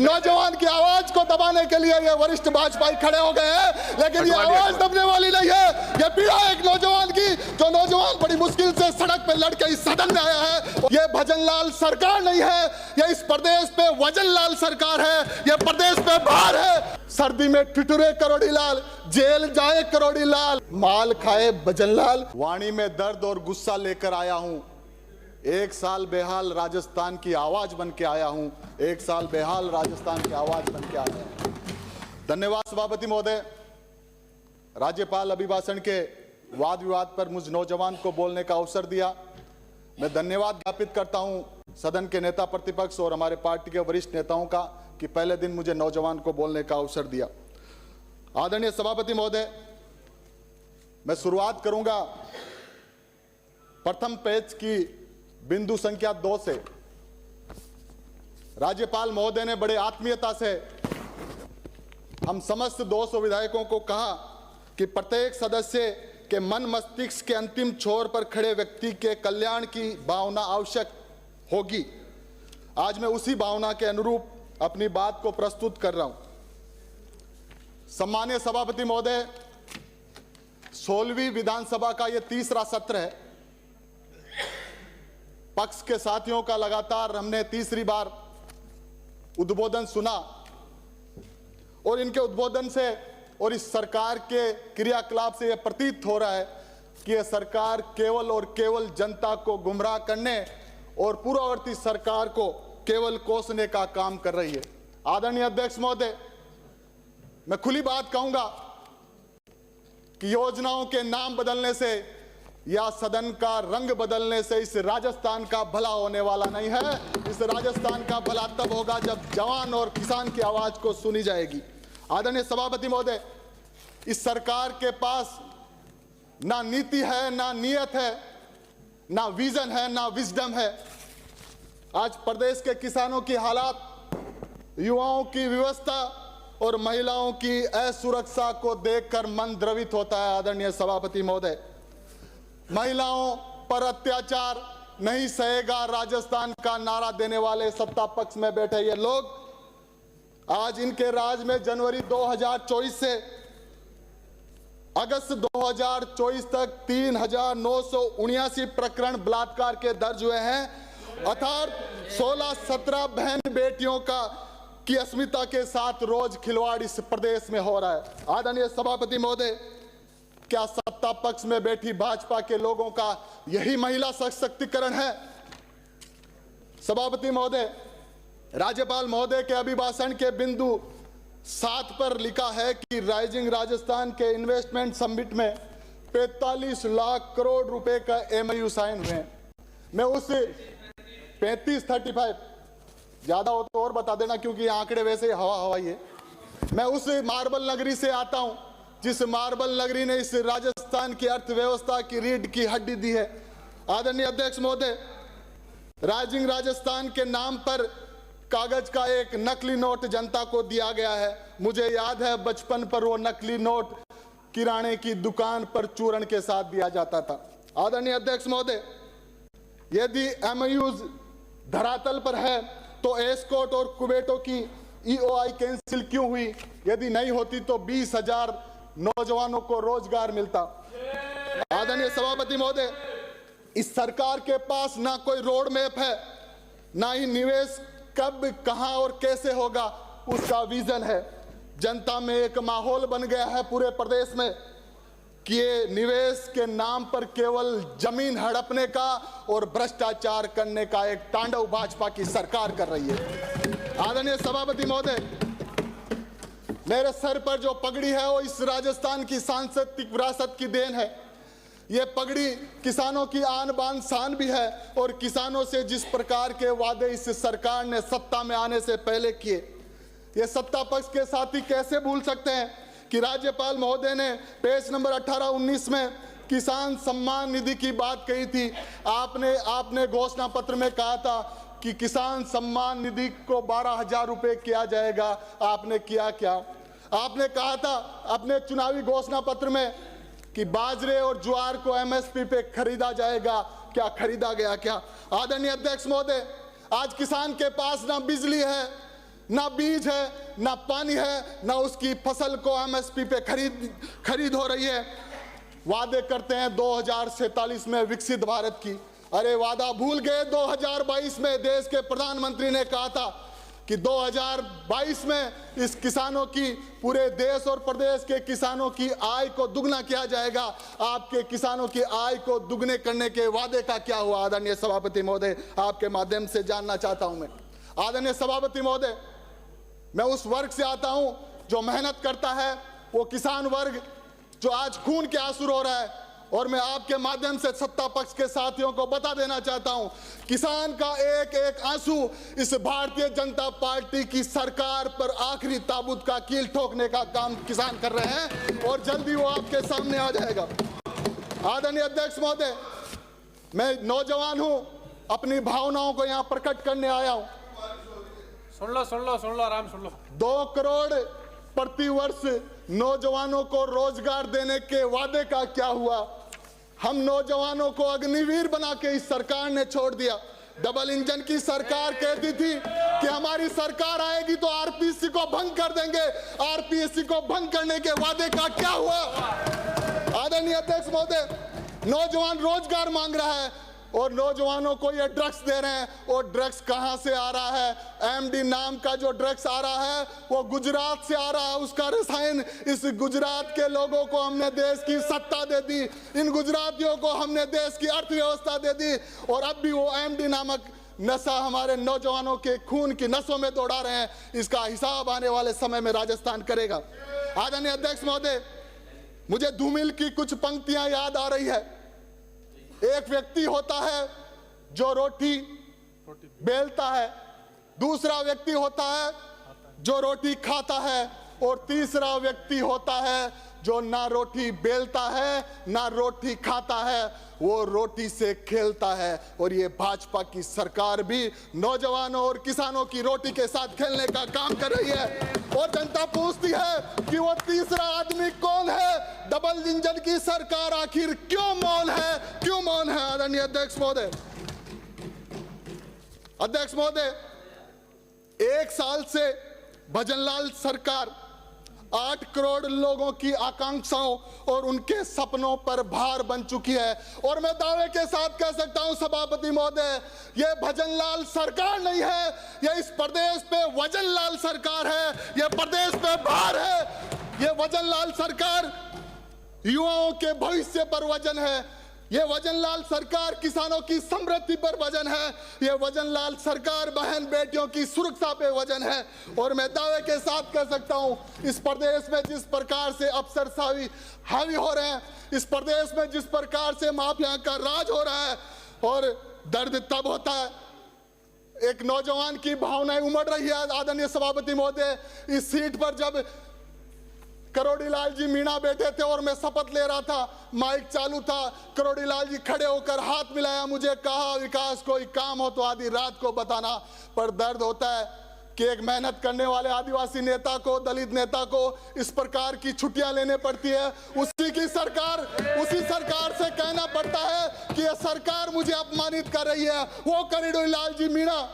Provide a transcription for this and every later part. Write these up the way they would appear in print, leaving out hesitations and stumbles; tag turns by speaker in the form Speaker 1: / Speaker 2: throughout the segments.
Speaker 1: इस नौजवान की आवाज को दबाने के लिए ये वरिष्ठ भाजपाई खड़े हो गए हैं, लेकिन ये आवाज दबने वाली नहीं है। ये पीड़ा एक नौजवान की, जो नौजवान बड़ी मुश्किल से सड़क पे लड़के इस सदन में आया है। ये भजनलाल सरकार नहीं है, ये इस प्रदेश पे वजनलाल सरकार है, ये प्रदेश पे भार है। सर्दी में ठिठुरे करोड़ीलाल, जेल जाए करोड़ीलाल, माल खाए भजनलाल। वाणी में दर्द और गुस्सा लेकर आया हूं, एक साल बेहाल राजस्थान की आवाज बन के आया हूं, एक साल बेहाल राजस्थान की आवाज बन के आया हूं। धन्यवाद सभापति महोदय। राज्यपाल अभिभाषण के वाद विवाद पर मुझ नौजवान को बोलने का अवसर दिया। मैं धन्यवाद ज्ञापित करता हूं सदन के नेता प्रतिपक्ष और हमारे पार्टी के वरिष्ठ नेताओं का कि पहले दिन मुझे नौजवान को बोलने का अवसर दिया। आदरणीय सभापति महोदय, मैं शुरुआत करूंगा प्रथम पेज की बिंदु संख्या 2 से। राज्यपाल महोदय ने बड़े आत्मीयता से हम समस्त 200 विधायकों को कहा कि प्रत्येक सदस्य के मन मस्तिष्क के अंतिम छोर पर खड़े व्यक्ति के कल्याण की भावना आवश्यक होगी। आज मैं उसी भावना के अनुरूप अपनी बात को प्रस्तुत कर रहा हूं। सम्मानीय सभापति महोदय, 16वीं विधानसभा का यह तीसरा सत्र है। पक्ष के साथियों का लगातार हमने तीसरी बार उद्बोधन सुना और इनके उद्बोधन से और इस सरकार के क्रियाकलाप से यह प्रतीत हो रहा है कि यह सरकार केवल और केवल जनता को गुमराह करने और पूर्ववर्ती सरकार को केवल कोसने का काम कर रही है। आदरणीय अध्यक्ष महोदय, मैं खुली बात कहूंगा कि योजनाओं के नाम बदलने से या सदन का रंग बदलने से इस राजस्थान का भला होने वाला नहीं है। इस राजस्थान का भला तब होगा जब जवान और किसान की आवाज को सुनी जाएगी। आदरणीय सभापति महोदय, इस सरकार के पास ना नीति है, ना नियत है, ना विजन है, ना विजडम है। आज प्रदेश के किसानों की हालात, युवाओं की व्यवस्था और महिलाओं की असुरक्षा को देखकर मन द्रवित होता है। आदरणीय सभापति महोदय, महिलाओं पर अत्याचार नहीं सहेगा राजस्थान का नारा देने वाले सत्ता पक्ष में बैठे ये लोग आज इनके राज में जनवरी 2024 से अगस्त 2024 तक 3979 प्रकरण बलात्कार के दर्ज हुए हैं। अर्थात 16-17 बहन बेटियों की अस्मिता के साथ रोज खिलवाड़ इस प्रदेश में हो रहा है। आदरणीय सभापति महोदय, क्या सत्ता पक्ष में बैठी भाजपा के लोगों का यही महिला सशक्तिकरण है? सभापति महोदय, राज्यपाल महोदय के अभिभाषण के बिंदु 7 पर लिखा है कि राइजिंग राजस्थान के इन्वेस्टमेंट समिट में 45 लाख करोड़ रुपए का MOU साइन हुए हैं। मैं उस 35 ज्यादा हो तो और बता देना, क्योंकि आंकड़े वैसे हवा ही है। मैं उस मार्बल नगरी से आता हूं जिस मार्बल नगरी ने इस राजस्थान की अर्थव्यवस्था की रीढ़ की हड्डी दी है। आदरणीय अध्यक्ष महोदय, राइजिंग राजस्थान के नाम पर कागज का एक नकली नोट जनता को दिया गया है। मुझे याद है बचपन पर वो नकली नोट किराने की दुकान पर चूर्ण के साथ दिया जाता था। आदरणीय अध्यक्ष महोदय, यदि MOUs धरातल पर है तो एस्कॉट और कुबेटो की EOI कैंसिल क्यों हुई? यदि नहीं होती तो 20,000 नौजवानों को रोजगार मिलता। आदरणीय सभापति महोदय, इस सरकार के पास ना कोई रोड मैप है, ना ही निवेश कब, कहां और कैसे होगा उसका विजन है। जनता में एक माहौल बन गया है पूरे प्रदेश में कि ये निवेश के नाम पर केवल जमीन हड़पने का और भ्रष्टाचार करने का एक तांडव भाजपा की सरकार कर रही है। आदरणीय सभापति महोदय, मेरे सर पर जो पगड़ी है वो इस राजस्थान की सांस्कृतिक विरासत की देन है। ये पगड़ी किसानों की आन बान शान भी है और किसानों से जिस प्रकार के वादे इस सरकार ने सत्ता में आने से पहले किए, ये सत्ता पक्ष के साथी कैसे भूल सकते हैं कि राज्यपाल महोदय ने पेज नंबर 18-19 में किसान सम्मान निधि की बात कही थी। आपने घोषणा पत्र में कहा था कि किसान सम्मान निधि को 12,000 रुपए किया जाएगा। आपने किया क्या? आपने कहा था अपने चुनावी घोषणा पत्र में कि बाजरे और ज्वार को MSP पे खरीदा जाएगा। क्या खरीदा गया? क्या? आदरणीय अध्यक्ष महोदय, आज किसान के पास ना बिजली है, ना बीज है, ना पानी है, ना उसकी फसल को एमएसपी पे खरीद हो रही है। वादे करते हैं 2047 में विकसित भारत की। अरे वादा भूल गए। 2022 में देश के प्रधानमंत्री ने कहा था कि 2022 में इस किसानों की, पूरे देश और प्रदेश के किसानों की आय को दुगना किया जाएगा। आपके किसानों की आय को दुगने करने के वादे का क्या हुआ? आदरणीय सभापति महोदय, आपके माध्यम से जानना चाहता हूं मैं। आदरणीय सभापति महोदय, मैं उस वर्ग से आता हूं जो मेहनत करता है, वो किसान वर्ग जो आज खून के आंसू रो रहा है। और मैं आपके माध्यम से सत्ता पक्ष के साथियों को बता देना चाहता हूं, किसान का एक एक आंसू इस भारतीय जनता पार्टी की सरकार पर आखिरी ताबूत का कील ठोकने का काम किसान कर रहे हैं, और जल्दी वो आपके सामने आ जाएगा। आदरणीय अध्यक्ष महोदय, मैं नौजवान हूं, अपनी भावनाओं को यहां प्रकट करने आया हूं।
Speaker 2: सुन लो, आराम सुन लो।
Speaker 1: 2 करोड़ प्रति वर्ष नौजवानों को रोजगार देने के वादे का क्या हुआ? हम नौजवानों को अग्निवीर बना के इस सरकार ने छोड़ दिया। डबल इंजन की सरकार कहती थी कि हमारी सरकार आएगी तो आरपीएससी को भंग कर देंगे। आरपीएससी को भंग करने के वादे का क्या हुआ? आदरणीय अध्यक्ष महोदय, नौजवान रोजगार मांग रहा है और नौजवानों को ये ड्रग्स दे रहे हैं। और ड्रग्स कहां से आ रहा है? एमडी नाम का जो ड्रग्स आ रहा है वो गुजरात से आ रहा है। उसका रसायन, इस गुजरात के लोगों को हमने देश की सत्ता दे दी, इन गुजरातियों को हमने देश की अर्थव्यवस्था दे दी, और अब भी वो एमडी नामक नशा हमारे नौजवानों के खून की नसों में दौड़ा रहे हैं। इसका हिसाब आने वाले समय में राजस्थान करेगा। आदरणीय अध्यक्ष महोदय, मुझे धूमिल की कुछ पंक्तियां याद आ रही है। एक व्यक्ति होता है जो रोटी बेलता है, दूसरा व्यक्ति होता है जो रोटी खाता है, और तीसरा व्यक्ति होता है जो ना रोटी बेलता है ना रोटी खाता है, वो रोटी से खेलता है। और ये भाजपा की सरकार भी नौजवानों और किसानों की रोटी के साथ खेलने का काम कर रही है। और जनता पूछती है कि वो तीसरा आदमी कौन है? डबल इंजन की सरकार आखिर क्यों मौन है? क्यों मौन है? आदरणीय अध्यक्ष महोदय, अध्यक्ष महोदय, 1 साल से भजनलाल सरकार 8 करोड़ लोगों की आकांक्षाओं और उनके सपनों पर भार बन चुकी है। और मैं दावे के साथ कह सकता हूं सभापति महोदय, ये भजनलाल सरकार नहीं है, ये इस प्रदेश पे वजनलाल सरकार है, ये प्रदेश पे भार है। ये वजनलाल सरकार युवाओं के भविष्य पर वजन है, ये वजनलाल सरकार किसानों की समृद्धि पर वजन है, ये वजनलाल सरकार बहन बेटियों की सुरक्षा पे वजन है। और मैं दावे के साथ कह सकता हूं, इस प्रदेश में जिस प्रकार से अफसरशाही हावी हो रहे हैं, इस प्रदेश में जिस प्रकार से माफिया का राज हो रहा है, और दर्द तब होता है, एक नौजवान की भावनाएं उमड़ रही है। आदरणीय सभापति महोदय, इस सीट पर जब करोड़ीलाल जी मीणा बैठे थे और मैं शपथ ले रहा था, माइक चालू था, करोड़ीलाल जी खड़े होकर हाथ मिलाया, मुझे कहा विकास कोई काम हो तो आधी रात को बताना। पर दर्द होता है कि एक मेहनत करने वाले आदिवासी नेता को, दलित नेता को इस प्रकार की छुट्टियां लेने पड़ती है। उसी सरकार से कहना पड़ता है कि यह सरकार मुझे अपमानित कर रही है। वो करोड़ीलाल जी मीणा,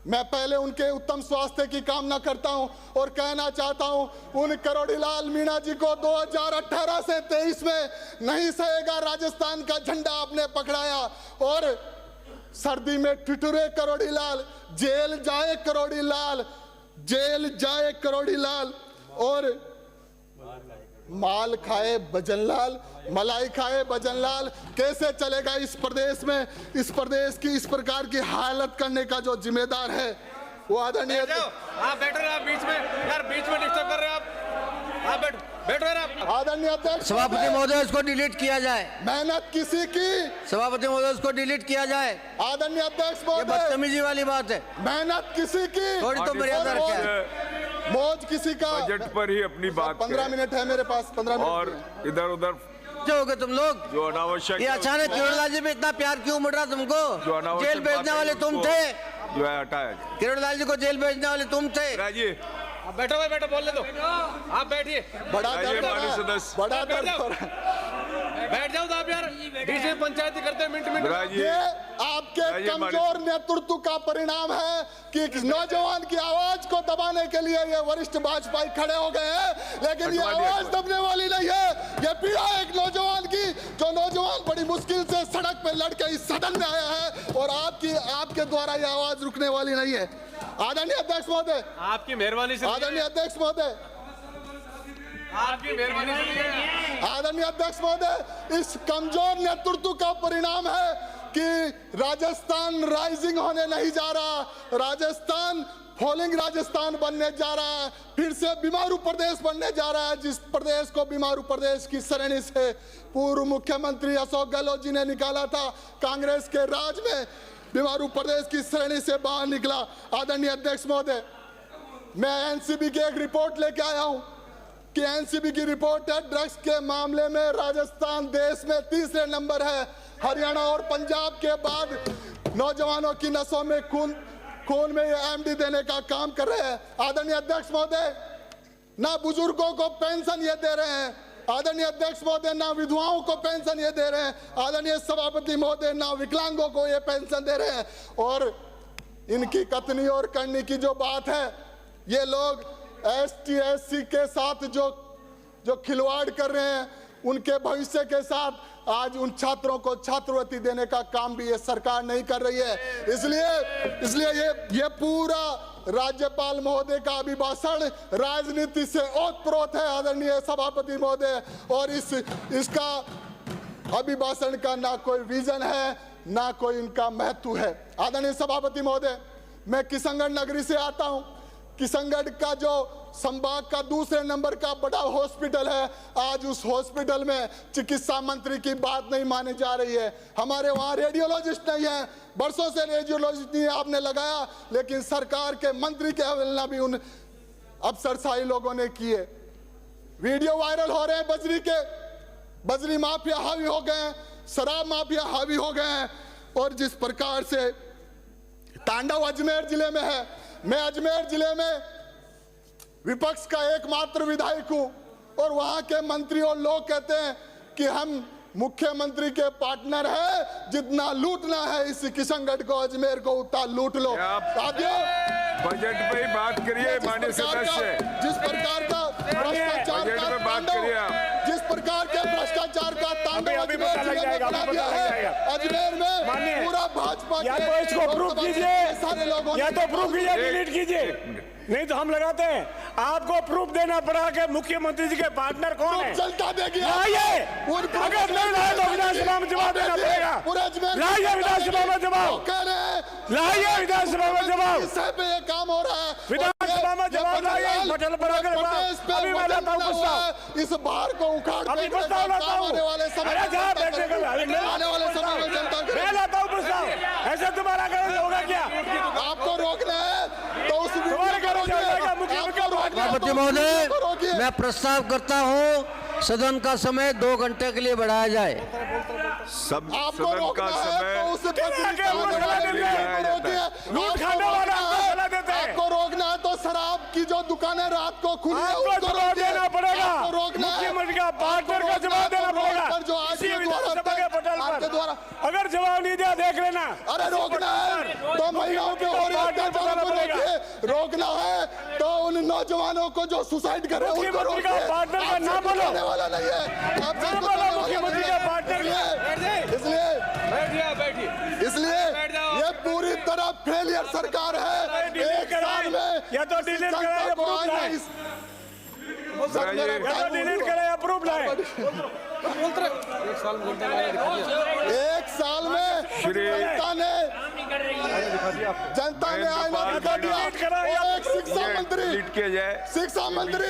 Speaker 1: मैं पहले उनके उत्तम स्वास्थ्य की कामना करता हूं और कहना चाहता हूं, उन करोड़ीलाल मीणा जी को 2018 से 23 में नहीं सहेगा राजस्थान का झंडा आपने पकड़ाया। और सर्दी में ठिठुरे करोड़ीलाल, जेल जाए करोड़ीलाल, जेल जाए करोड़ीलाल, और माल खाए भजनलाल, मलाई खाए भजनलाल। कैसे चलेगा इस प्रदेश में? इस प्रदेश की इस प्रकार की हालत करने का जो जिम्मेदार है वो आदरणीय।
Speaker 2: आप बैठो आप बीच में, यार बीच में डिस्टर्ब कर रहे हो आप बैठो यार आप।
Speaker 1: आदरणीय अध्यक्ष
Speaker 3: सभापति महोदय, इसको डिलीट किया जाए।
Speaker 1: मेहनत किसी की,
Speaker 3: सभापति महोदय, इसको डिलीट किया जाए।
Speaker 1: आदरणीय अध्यक्ष
Speaker 3: ये
Speaker 1: महोदय,
Speaker 3: बदतमीजी वाली बात है।
Speaker 1: मेहनत किसी की,
Speaker 3: थोड़ी तो मर्यादा रखें।
Speaker 1: मौज किसी का।
Speaker 4: बजट पर ही अपनी बात
Speaker 1: 15 मिनट है मेरे पास, 15 मिनट।
Speaker 4: और इधर उधर
Speaker 3: हो गए तुम लोग।
Speaker 4: जो अनावश्यक,
Speaker 3: ये अचानक किरोड़लाल जी पे इतना प्यार क्यों उमड़ रहा तुमको?
Speaker 4: जो अनावश्यक
Speaker 3: जेल भेजने वाले तुम थे,
Speaker 4: जो है हटाया।
Speaker 3: किरोड़लाल जी को जेल भेजने वाले तुम थे।
Speaker 4: राजी
Speaker 2: आप बैठो भाई, बैठो, बोलने दो, आप बैठिए।
Speaker 1: बड़ा
Speaker 4: राजी
Speaker 1: दर्द हो
Speaker 4: माननीय
Speaker 1: रहा है,
Speaker 4: सदस्य।
Speaker 1: बड़ा दर्द हो रहा है।
Speaker 2: बैठ जाओ आप यार, बीच में पंचायती करते हैं मिनट मिनट।
Speaker 4: राज जी,
Speaker 1: ये आपके
Speaker 4: राज जी,
Speaker 1: कमजोर नेतृत्व का परिणाम है कि एक नौजवान की आवाज को दबाने के लिए ये वरिष्ठ भाजपाई खड़े हो गए हैं, लेकिन ये
Speaker 4: हटवा दिया
Speaker 1: आवाज दबने वाली नहीं है। ये पीड़ा एक नौजवान की, जो नौजवान बड़ी मुश्किल से सड़क पे लड़के इस सदन में आया है, और आपके द्वारा ये आवाज रुकने वाली नहीं है। आदरणीय अध्यक्ष महोदय,
Speaker 2: आपकी मेहरबानी से,
Speaker 1: आदरणीय अध्यक्ष महोदय,
Speaker 2: आपकी मेहरबानी से।
Speaker 1: आदरणीय अध्यक्ष महोदय, इस कमजोर नेतृत्व का परिणाम है कि राजस्थान राइजिंग होने नहीं जा रहा, राजस्थान फॉलिंग राजस्थान बनने जा रहा है, फिर से बीमारू प्रदेश बनने जा रहा है, जिस प्रदेश को बीमारू प्रदेश की श्रेणी से पूर्व मुख्यमंत्री अशोक गहलोत जी ने निकाला था। कांग्रेस के राज में बीमारू प्रदेश की श्रेणी से बाहर निकला। आदरणीय अध्यक्ष महोदय, मैं एनसीबी की एक रिपोर्ट लेके आया हूं कि एनसीबी की रिपोर्ट है, ड्रग्स के मामले में राजस्थान देश में तीसरे नंबर है। हरियाणा और पंजाब के बाद नौजवानों की नसों में खून में ये एमडी देने का काम कर रहे हैं। आदरणीय अध्यक्ष महोदय, ना बुजुर्गों को पेंशन ये दे रहे हैं, आदरणीय अध्यक्ष महोदय, ना विधवाओं को पेंशन ये दे रहे हैं, आदरणीय सभापति महोदय, ना विकलांगों को ये पेंशन दे रहे हैं। और इनकी कथनी और करनी की जो बात है, ये लोग ST SC के साथ जो खिलवाड़ कर रहे हैं, उनके भविष्य के साथ आज उन छात्रों को छात्रवृत्ति देने का काम भी ये सरकार नहीं कर रही है। इसलिए ये पूरा राज्यपाल महोदय का अभिभाषण राजनीति से ओतप्रोत है आदरणीय सभापति महोदय, और इसका अभिभाषण का ना कोई विजन है, ना कोई इनका महत्व है। आदरणीय सभापति महोदय, मैं किशनगढ़ नगरी से आता हूं। किशनगढ़ का जो संभाग का दूसरे नंबर का बड़ा हॉस्पिटल है, आज उस हॉस्पिटल में चिकित्सा मंत्री की बात नहीं मानी जा रही है। हमारे वहाँ रेडियोलॉजिस्ट नहीं है, बरसों से रेडियोलॉजिस्ट नहीं आपने लगाया, लेकिन सरकार के मंत्री की अवहेलना भी उन अफसरशाही लोगों ने की है। वीडियो वायरल हो रहे हैं बजरी माफिया हावी हो गए हैं, शराब माफिया हावी हो गए हैं, और जिस प्रकार से तांडव अजमेर जिले में है। मैं अजमेर जिले में विपक्ष का एकमात्र विधायक हूं, और वहां के मंत्री और लोग कहते हैं कि हम मुख्यमंत्री के पार्टनर है, जितना लूटना है इस किशनगढ़ को, अजमेर को, उतना लूट लो।
Speaker 4: बजट पे ही बात करिए माननीय सदस्य।
Speaker 1: जिस प्रकार का भ्रष्टाचार का तांडव, जिस प्रकार के भ्रष्टाचार का तांडव अजमेर जिले में बना दिया है, अजमेर में पूरा भाजपा
Speaker 5: या तो इसको प्रूफ कीजिए,
Speaker 1: सारे लोगों,
Speaker 5: या तो प्रूफ कीजिए, डिलीट कीजिए, नहीं तो हम लगाते हैं। आपको प्रूफ देना पड़ा कि मुख्यमंत्री जी के पार्टनर कौन है।
Speaker 1: चलता देखिए,
Speaker 5: अगर नहीं लाए तो विधानसभा में जवाब देना पड़ेगा। लाइए विधानसभा में जवाब, लाइए विधानसभा में जवाब,
Speaker 1: ये काम हो रहा है
Speaker 5: विधानसभा में जवाब लाइए। बटन पर अगर अभी मैं लाता हूँ प्रस्ताव,
Speaker 1: इस बार को उखाड़
Speaker 5: अभी प्रस्ताव लाता हूँ। अरे जहाँ बैठने का
Speaker 1: आने वाले समय में जनता
Speaker 5: मैं लाता हूँ प्रस्ताव, ऐसे तुम्हारा करेंगे होगा क्या?
Speaker 1: आपको रोकना है तो उस
Speaker 3: सभापति महोदय, मैं प्रस्ताव करता हूं सदन का समय 2 घंटे के लिए बढ़ाया जाए।
Speaker 1: आपको
Speaker 4: सदन का समय
Speaker 5: लूट खाने वाला
Speaker 1: आपको रोकना है तो शराब की जो दुकानें रात को खुली है
Speaker 5: आपको
Speaker 1: उसको
Speaker 5: जवाब देना पड़ेगा।
Speaker 1: रोकना है,
Speaker 5: मुख्यमंत्री का पार्टनर का जवाब देना पड़ेगा।
Speaker 1: जो आज
Speaker 5: इसी विधानसभा के पटल
Speaker 1: आपके द्वारा
Speaker 5: पर अगर जवाब नहीं दिया देख लेना।
Speaker 1: अरे रोकना है तो महिलाओं के हो रही अत्याचार को रोकिए, रोकना है तो उन नौजवानों को जो सुसाइड कर रहे हैं उनको
Speaker 5: मुख्यमंत्री का पार्टनर का नाम बोलो,
Speaker 1: वाला नहीं है। आप
Speaker 5: नाम बोलो मुख्यमंत्री का पार्टनर।
Speaker 1: इसलिए ये पूरी तरह फेलियर सरकार है। एक साल में
Speaker 5: या तो डिलीट कराए या प्रूफ लाए, या तो डिलीट कराए या प्रूफ लाए।
Speaker 1: एक साल में जनता ने आईना दिखा दिया। और एक शिक्षा मंत्री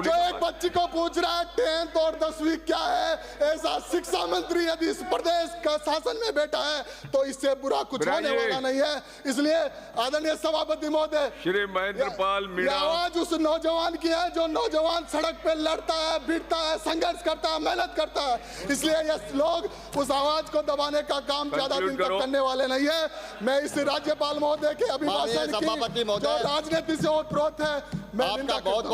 Speaker 1: जो एक बच्ची को पूछ रहा है 10th और 10वीं क्या है, ऐसा शिक्षा मंत्री यदि इस प्रदेश का शासन में बैठा है तो इससे बुरा कुछ होने वाला नहीं है। इसलिए आदरणीय सभापति महोदय,
Speaker 4: श्री महेंद्र पाल मीणा,
Speaker 1: आवाज उस नौजवान की है जो नौजवान सड़क पे लड़ता है, भिड़ता है, संघर्ष करता है, मेहनत करता है। इसलिए ये लोग उस आवाज को दबाने का काम ज्यादा दिन तक करने वाले नहीं है। मैं इस राज्यपाल महोदय के अभिभाषण की जो राजनीति से ओतप्रोत है, मैं
Speaker 6: आपका बहुत